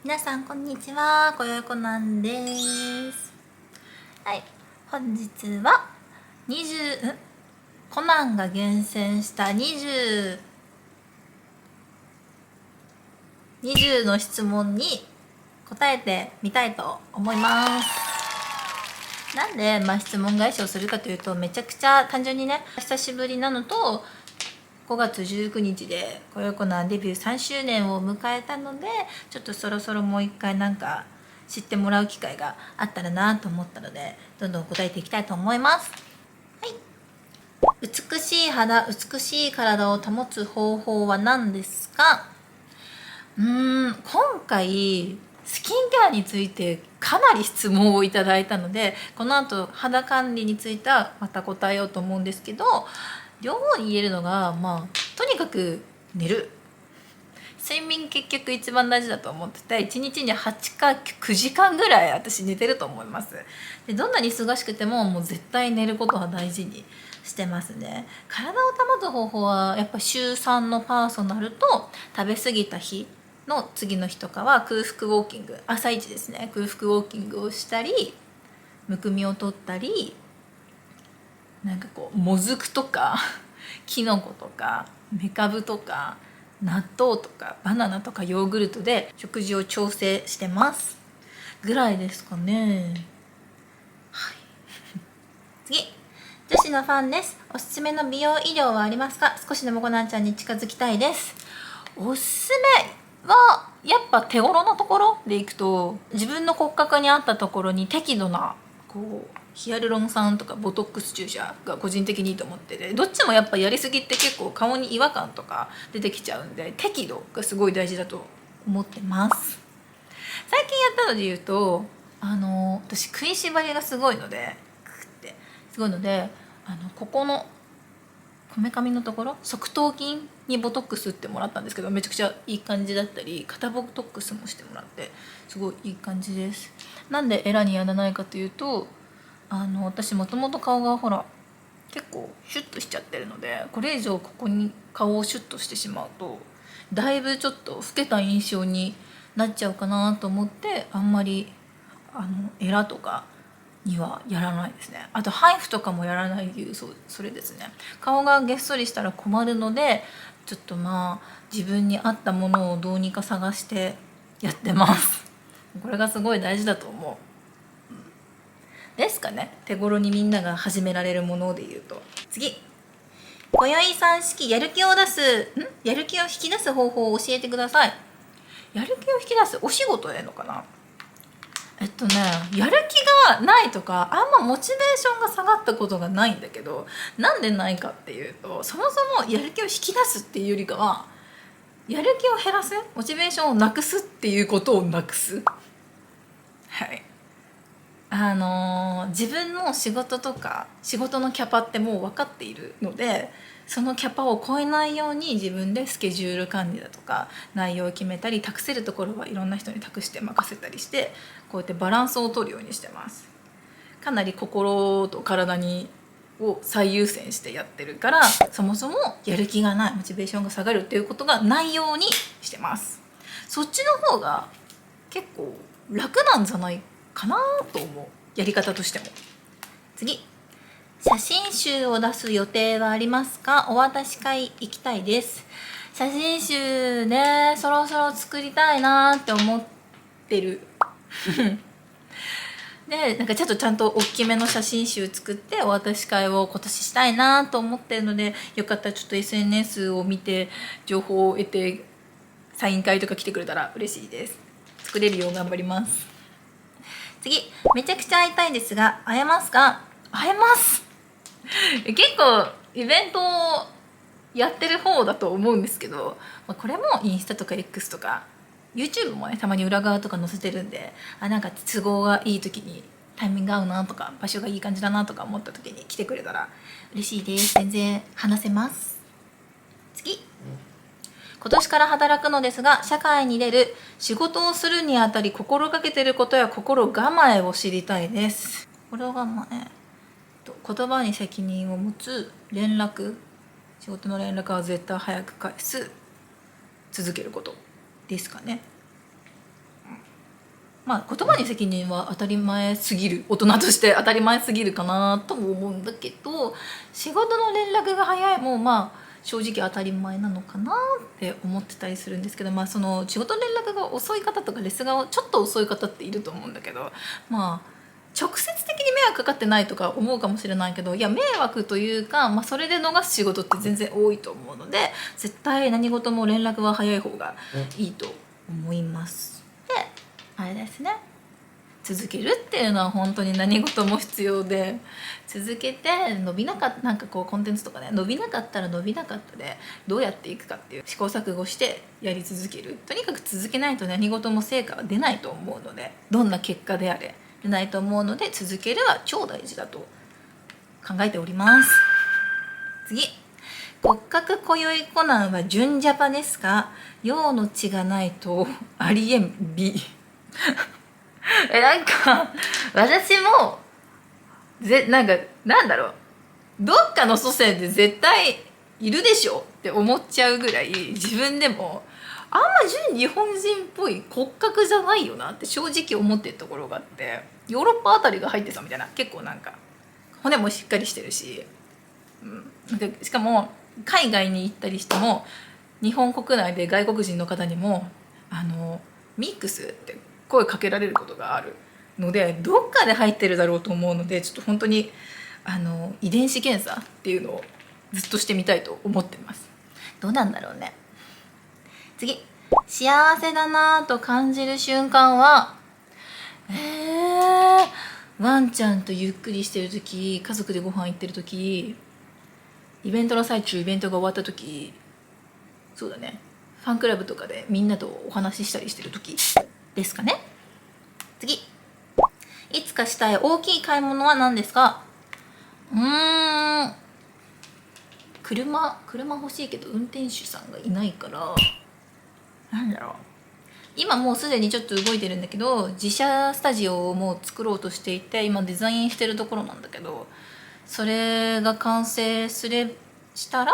皆さんこんにちは、こよこなんです。はい、本日はコナンが厳選した20の質問に答えてみたいと思います。なんで、質問返しをするかというと、めちゃくちゃ単純にね、久しぶりなのと、5月19日でこよこなんデビュー3周年を迎えたので、ちょっとそろそろもう一回なんか知ってもらう機会があったらなと思ったので、どんどん答えていきたいと思います。はい。美しい肌、美しい体を保つ方法は何ですか？今回スキンケアについてかなり質問をいただいたので、この後肌管理についてはまた答えようと思うんですけど、両方に言えるのが、とにかく寝る。睡眠結局一番大事だと思ってて、1日に8か9時間ぐらい私寝てると思います。で、どんなに忙しくてももう絶対寝ることは大事にしてますね。体を保つ方法はやっぱ週3のパーソナルと、食べ過ぎた日の次の日とかは空腹ウォーキング、朝一ですね、空腹ウォーキングをしたり、むくみを取ったり、なんかこうもずくとかきのことかめかぶとか納豆とかバナナとかヨーグルトで食事を調整してますぐらいですかね。はい。次、女子のファンです。おすすめの美容医療はありますか？少しでもコナンちゃんに近づきたいです。おすすめはやっぱ手頃なところでいくと、自分の骨格に合ったところに適度なこうヒアルロン酸とかボトックス注射が個人的にいいと思ってて、どっちもやっぱやりすぎって結構顔に違和感とか出てきちゃうんで、適度がすごい大事だと思ってます。最近やったので言うと、私食いしばりがすごいので、すごいので、ここのこめかみのところ、側頭筋にボトックス打ってもらったんですけど、めちゃくちゃいい感じだったり、肩ボトックスもしてもらってすごいいい感じです。なんでエラにやらないかというと、私もともと顔がほら結構シュッとしちゃってるので、これ以上ここに顔をシュッとしてしまうとだいぶちょっと老けた印象になっちゃうかなと思って、あんまりエラとかにはやらないですね。あとハイフとかもやらない理由、それですね。顔がげっそりしたら困るので、ちょっと自分に合ったものをどうにか探してやってますこれがすごい大事だと思うですかね。手頃にみんなが始められるもので言うと。次、今宵さん式やる気を出すやる気を引き出す方法を教えてください。やる気を引き出すお仕事へのかな。やる気がないとか、あんまモチベーションが下がったことがないんだけど、なんでないかっていうと、そもそもやる気を引き出すっていうよりかは、やる気を減らす、モチベーションをなくすっていうことをなくす。はい。自分の仕事とか仕事のキャパってもう分かっているので、そのキャパを超えないように自分でスケジュール管理だとか内容を決めたり、託せるところはいろんな人に託して任せたりして、こうやってバランスを取るようにしてます。かなり心と体を最優先してやってるから、そもそもやる気がない、モチベーションが下がるっていうことがないようにしてます。そっちの方が結構楽なんじゃないかなと思う、やり方としても。次、写真集を出す予定はありますか？お渡し会行きたいです。写真集ね、そろそろ作りたいなって思ってるで、なんかちょっとちゃんと大きめの写真集作ってお渡し会を今年したいなと思ってるので、よかったらちょっと SNS を見て情報を得てサイン会とか来てくれたら嬉しいです。作れるよう頑張ります。次、めちゃくちゃ会いたいですが会えますか？会えます結構イベントをやってる方だと思うんですけど、これもインスタとか X とか YouTube もね、たまに裏側とか載せてるんで、なんか都合がいい時にタイミング合うなとか場所がいい感じだなとか思った時に来てくれたら嬉しいです。全然話せます。次、今年から働くのですが、社会に出る仕事をするにあたり心がけていることや心構えを知りたいです。心構え、言葉に責任を持つ、連絡、仕事の連絡は絶対早く返す、続けることですかね。まあ言葉に責任は当たり前すぎる、大人として当たり前すぎるかなとも思うんだけど、仕事の連絡が早いもまあ正直当たり前なのかなって思ってたりするんですけど、まあその仕事連絡が遅い方とかレスがちょっと遅い方っていると思うんだけど、まあ直接的に迷惑かかってないとか思うかもしれないけど、いや迷惑というか、まあ、それで逃す仕事って全然多いと思うので、絶対何事も連絡は早い方がいいと思います。であれですね、続けるっていうのは本当に何事も必要で、続けて伸びなかった、なんかこうコンテンツとかね、伸びなかったら伸びなかったでどうやっていくかっていう試行錯誤してやり続ける。とにかく続けないと何事も成果は出ないと思うので、どんな結果であれ出ないと思うので、続けるは超大事だと考えております。次、骨格今宵コナンは純ジャパですか？陽の血がないとありえん美なんか私もなんかなんだろう、どっかの祖先で絶対いるでしょって思っちゃうぐらい、自分でもあんま純日本人っぽい骨格じゃないよなって正直思ってるところがあって、ヨーロッパあたりが入ってたみたいな、結構なんか骨もしっかりしてるし、なんかしかも海外に行ったりしても日本国内で外国人の方にもミックスって声かけられることがあるので、どっかで入ってるだろうと思うので、ちょっと本当に遺伝子検査っていうのをずっとしてみたいと思ってます。どうなんだろうね。次、幸せだなと感じる瞬間はワンちゃんとゆっくりしてる時、家族でご飯行ってる時、イベントの最中、イベントが終わった時、そうだね、ファンクラブとかでみんなとお話ししたりしてる時ですかね。次、いつかしたい大きい買い物は何ですか？車欲しいけど運転手さんがいないから、なんだろう、今もうすでにちょっと動いてるんだけど、自社スタジオをもう作ろうとしていて、今デザインしてるところなんだけど、それが完成したら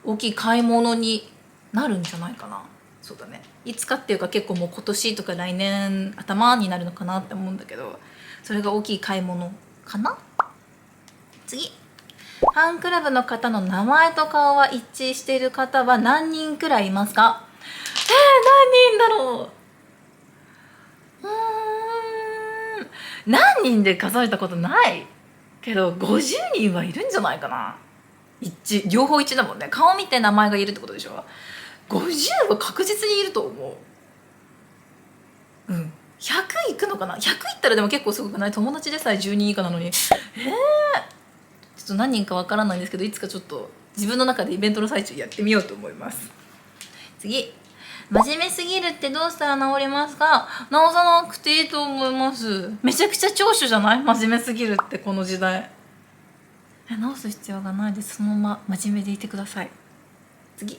大きい買い物になるんじゃないかな。そうだね、いつかっていうか結構もう今年とか来年頭になるのかなって思うんだけど、それが大きい買い物かな。次、ファンクラブの方の名前と顔は一致している方は何人くらいいますか？何人だろう。何人で数えたことないけど50人はいるんじゃないかな。両方一致だもんね。顔見て名前がいるってことでしょ。50は確実にいると思う。100いくのかな。100いったらでも結構すごくない？友達でさえ10人以下なのに。ちょっと何人かわからないんですけど、いつかちょっと自分の中でイベントの最中やってみようと思います。次、真面目すぎるってどうしたら治りますか？治さなくていいと思います。めちゃくちゃ長所じゃない？真面目すぎるってこの時代。治す必要がないです。そのまま真面目でいてください。次、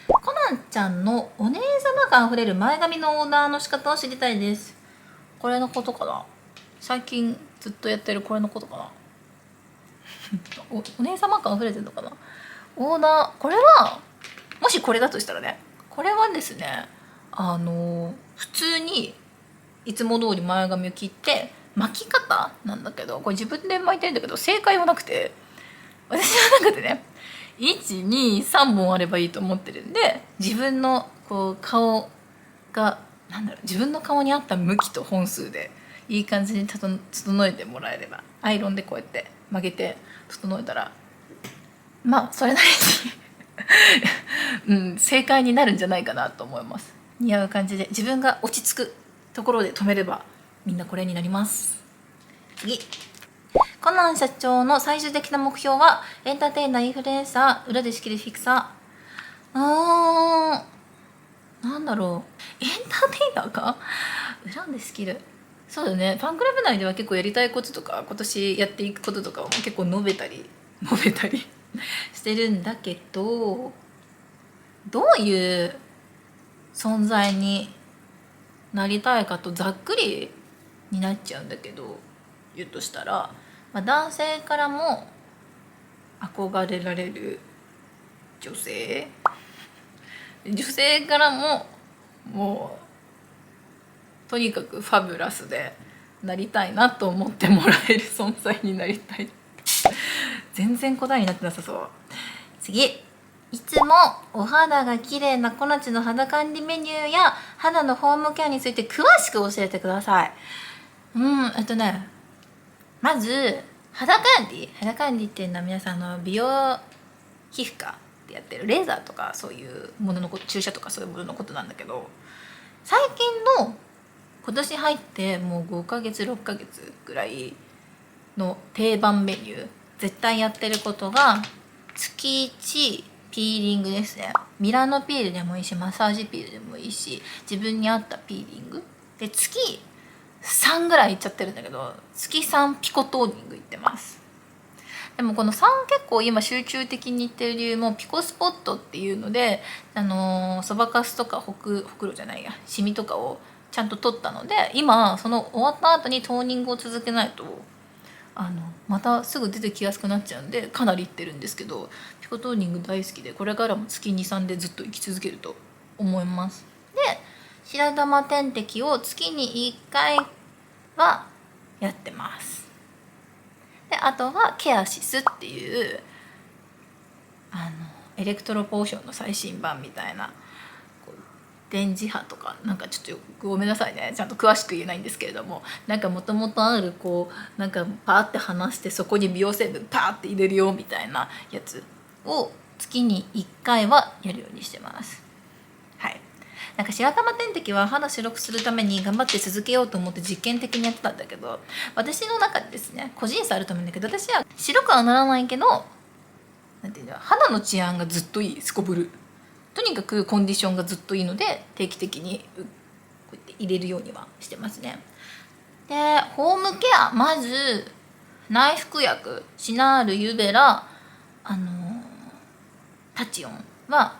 コナンちゃんのお姉様感あふれる前髪のオーダーの仕方を知りたいです。これのことかな。最近ずっとやってるこれのことかなお姉様感あふれてるのかな。オーダー、これはもしこれだとしたらね、これはですね、普通にいつも通り前髪を切って巻き方なんだけど、これ自分で巻いてるんだけど正解はなくて、私の中でね、123本あればいいと思ってるんで、自分のこう顔が自分の顔に合った向きと本数でいい感じに整えてもらえれば、アイロンでこうやって曲げて整えたら、まあそれなりに正解になるんじゃないかなと思います。似合う感じで自分が落ち着くところで止めればみんなこれになります。次、コナン社長の最終的な目標はエンターテイナー、インフルエンサー、裏で仕切るフィクサー。なんだろう、エンターテイナーか、裏で仕切る。そうだね、ファンクラブ内では結構やりたいこととか今年やっていくこととかを結構述べたりしてるんだけど、どういう存在になりたいかとざっくりになっちゃうんだけど、言うとしたら、男性からも憧れられる女性からももとにかくファビュラスでなりたいなと思ってもらえる存在になりたい。全然答えになってなさそう。次、いつもお肌が綺麗なこなちの肌管理メニューや肌のホームケアについて詳しく教えてください。まず肌管理っていうのは皆さんの美容皮膚科でやってるレーザーとかそういうもののこと、注射とかそういうもののことなんだけど、最近の今年入ってもう5ヶ月6ヶ月ぐらいの定番メニュー、絶対やってることが月1ピーリングですね。ミラノピールでもいいし、マッサージピールでもいいし、自分に合ったピーリングで月3ぐらいいっちゃってるんだけど、月3ピコトーニングいってます。でもこの3結構今集中的にいってる理由もピコスポットっていうので、そばかすとかほくろじゃないや、シミとかをちゃんと取ったので、今その終わった後にトーニングを続けないとまたすぐ出てきやすくなっちゃうんで、かなりいってるんですけど、ピコトーニング大好きで、これからも月23でずっと生き続けると思います。で、白玉点滴を月に1回はやってます。で、あとはケアシスっていうエレクトロポーションの最新版みたいな、電磁波とかなんかちょっとごめんなさいね、ちゃんと詳しく言えないんですけれども、なんかもともとあるなんかパーって離してそこに美容成分パーって入れるよみたいなやつを月に1回はやるようにしてます。はい。なんか白玉点滴は肌白くするために頑張って続けようと思って実験的にやってたんだけど、私の中でですね、個人差あると思うんだけど、私は白くはならないけど、なんていうの、肌の治安がずっといい、すこぶる。とにかくコンディションがずっといいので、定期的にこうやって入れるようにはしてますね。で、ホームケア、まず内服薬シナール、ユベラ、タチオンは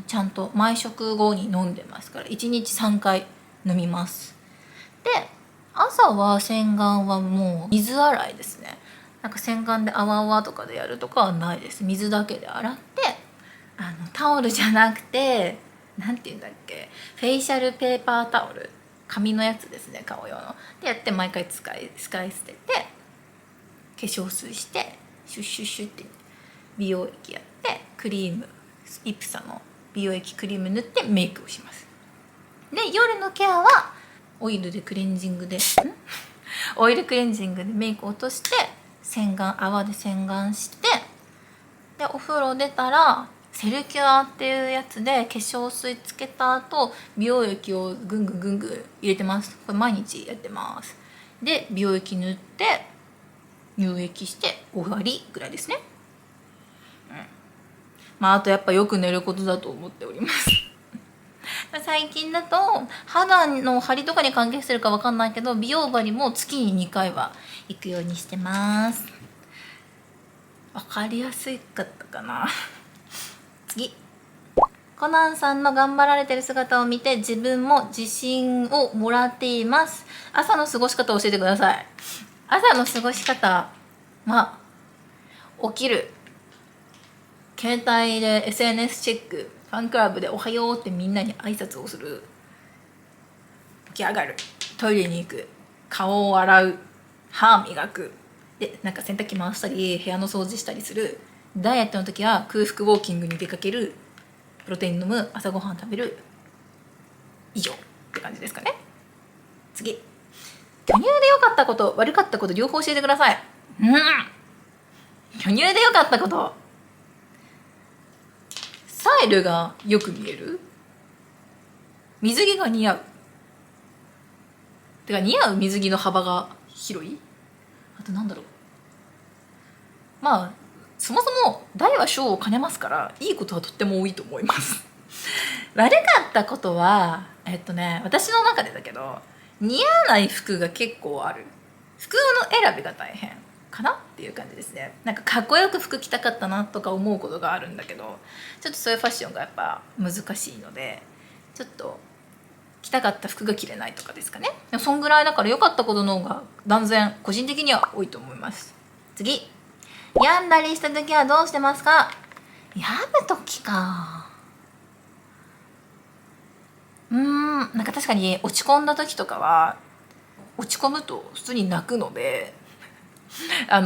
ちゃんと毎食後に飲んでますから、1日3回飲みます。で、朝は洗顔はもう水洗いですね。なんか洗顔であわあわとかでやるとかはないです。水だけで洗って、タオルじゃなくて、なんていうんだっけ、フェイシャルペーパータオル、紙のやつですね、顔用のでやって、毎回使い捨てて、化粧水してシュッシュッシュッって美容液やって、クリーム、イプサの美容液クリーム塗ってメイクをします。で、夜のケアはオイルでクレンジングでオイルクレンジングでメイク落として、泡で洗顔して、でお風呂出たらセルキュアっていうやつで化粧水つけた後、美容液をぐんぐんぐんぐん入れてます。これ毎日やってます。で、美容液塗って乳液して終わりぐらいですね。あとやっぱよく寝ることだと思っております最近だと肌の張りとかに関係してるか分かんないけど、美容針も月に2回は行くようにしてます。分かりやすかったかな次、コナンさんの頑張られてる姿を見て自分も自信をもらっています。朝の過ごし方を教えてください。朝の過ごし方、起きる、携帯で SNS チェック、ファンクラブでおはようってみんなに挨拶をする、起き上がる、トイレに行く、顔を洗う、歯磨く、でなんか洗濯機回したり部屋の掃除したりする、ダイエットの時は空腹ウォーキングに出かける、プロテイン飲む、朝ごはん食べる、以上って感じですかね。次、巨乳で良かったこと悪かったこと両方教えてください。巨乳で良かったこと、スタイルがよく見える、水着が似合う、てか似合う水着の幅が広い、あとなんだろう、そもそも大は小を兼ねますから、いいことはとっても多いと思います悪かったことは私の中でだけど、似合わない服が結構ある。服の選びが大変かなっていう感じですね。なんかかっこよく服着たかったなとか思うことがあるんだけど、ちょっとそういうファッションがやっぱ難しいので、ちょっと着たかった服が着れないとかですかね。でもそんぐらいだから良かったことの方が断然個人的には多いと思います。次、病んだりした時はどうしてますか？病む時か、なんか確かに落ち込んだ時とかは落ち込むと普通に泣くので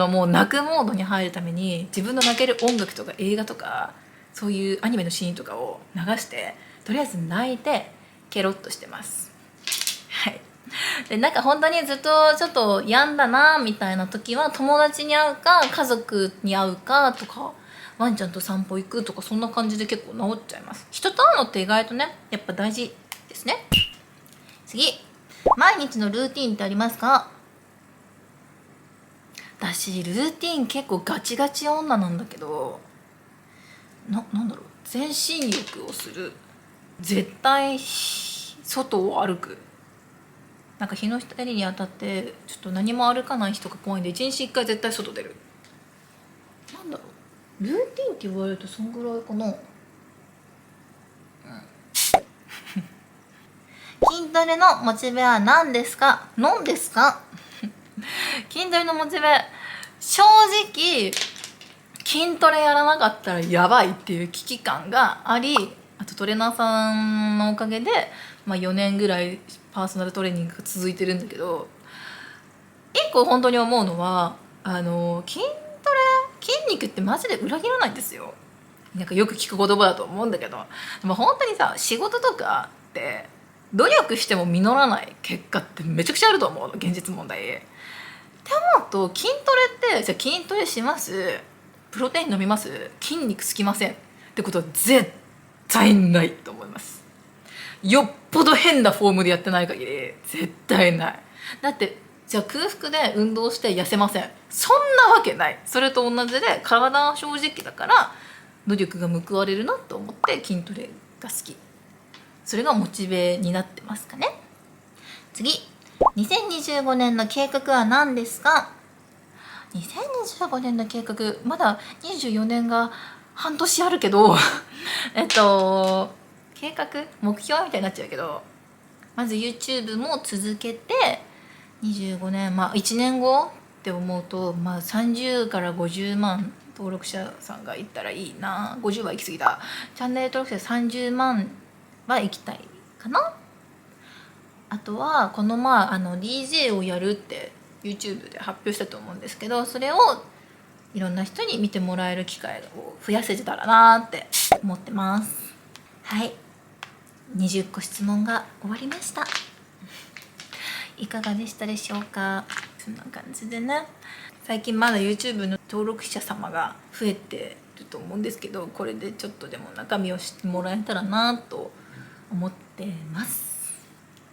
もう泣くモードに入るために自分の泣ける音楽とか映画とかそういうアニメのシーンとかを流してとりあえず泣いてケロッとしてます。はい。でなんか本当にずっとちょっと病んだなみたいな時は友達に会うか家族に会うかとかワンちゃんと散歩行くとかそんな感じで結構治っちゃいます。人と会うのって意外とねやっぱ大事ですね。次、毎日のルーティンってありますか？私ルーティン結構ガチガチ女なんだけどなんだろう、全身浴をする、絶対外を歩く、なんか日の光に当たってちょっと何も歩かない人が怖いんで1日1回絶対外出る。なんだろう、ルーティンって言われるとそんぐらいかな。筋トレのモチベは何ですか？何ですか？筋トレのモチベ、正直筋トレやらなかったらやばいっていう危機感があり、あとトレーナーさんのおかげで、4年ぐらいパーソナルトレーニングが続いてるんだけど、一個本当に思うのは筋トレ筋肉ってマジで裏切らないんですよ。なんかよく聞く言葉だと思うんだけど、でも本当にさ、仕事とかって努力しても実らない結果ってめちゃくちゃあると思うの、現実問題って思うと、筋トレってじゃあ筋トレします、プロテイン飲みます、筋肉つきませんってことは絶対ないと思います。よっぽど変なフォームでやってない限り絶対ない。だってじゃあ空腹で運動して痩せません、そんなわけない。それと同じで体は正直だから努力が報われるなと思って筋トレが好き。それがモチベになってますかね。次、2025年の計画は何ですか？2025年の計画、まだ24年が半年あるけど計画目標みたいになっちゃうけど、まず YouTube も続けて25年、1年後って思うと、30から50万登録者さんがいったらいいな。50は行き過ぎた。チャンネル登録者30万は行きたいかな。あとはこのDJ をやるって YouTube で発表したと思うんですけど、それをいろんな人に見てもらえる機会を増やせてたらなって思ってます。はい、20個質問が終わりました。いかがでしたでしょうか？そんな感じでね、最近まだ YouTube の登録者様が増えてると思うんですけど、これでちょっとでも中身を知ってもらえたらなと思ってます。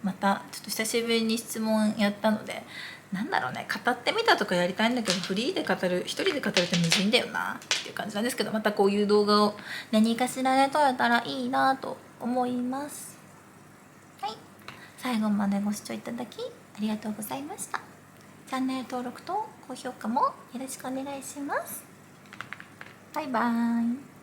またちょっと久しぶりに質問やったので、なんだろうね、語ってみたとかやりたいんだけど、フリーで語る、一人で語るってむずいんだよなっていう感じなんですけど、またこういう動画を何かしらで撮れたらいいなと思います。はい、最後までご視聴いただきありがとうございました。チャンネル登録と高評価もよろしくお願いします。バイバーイ。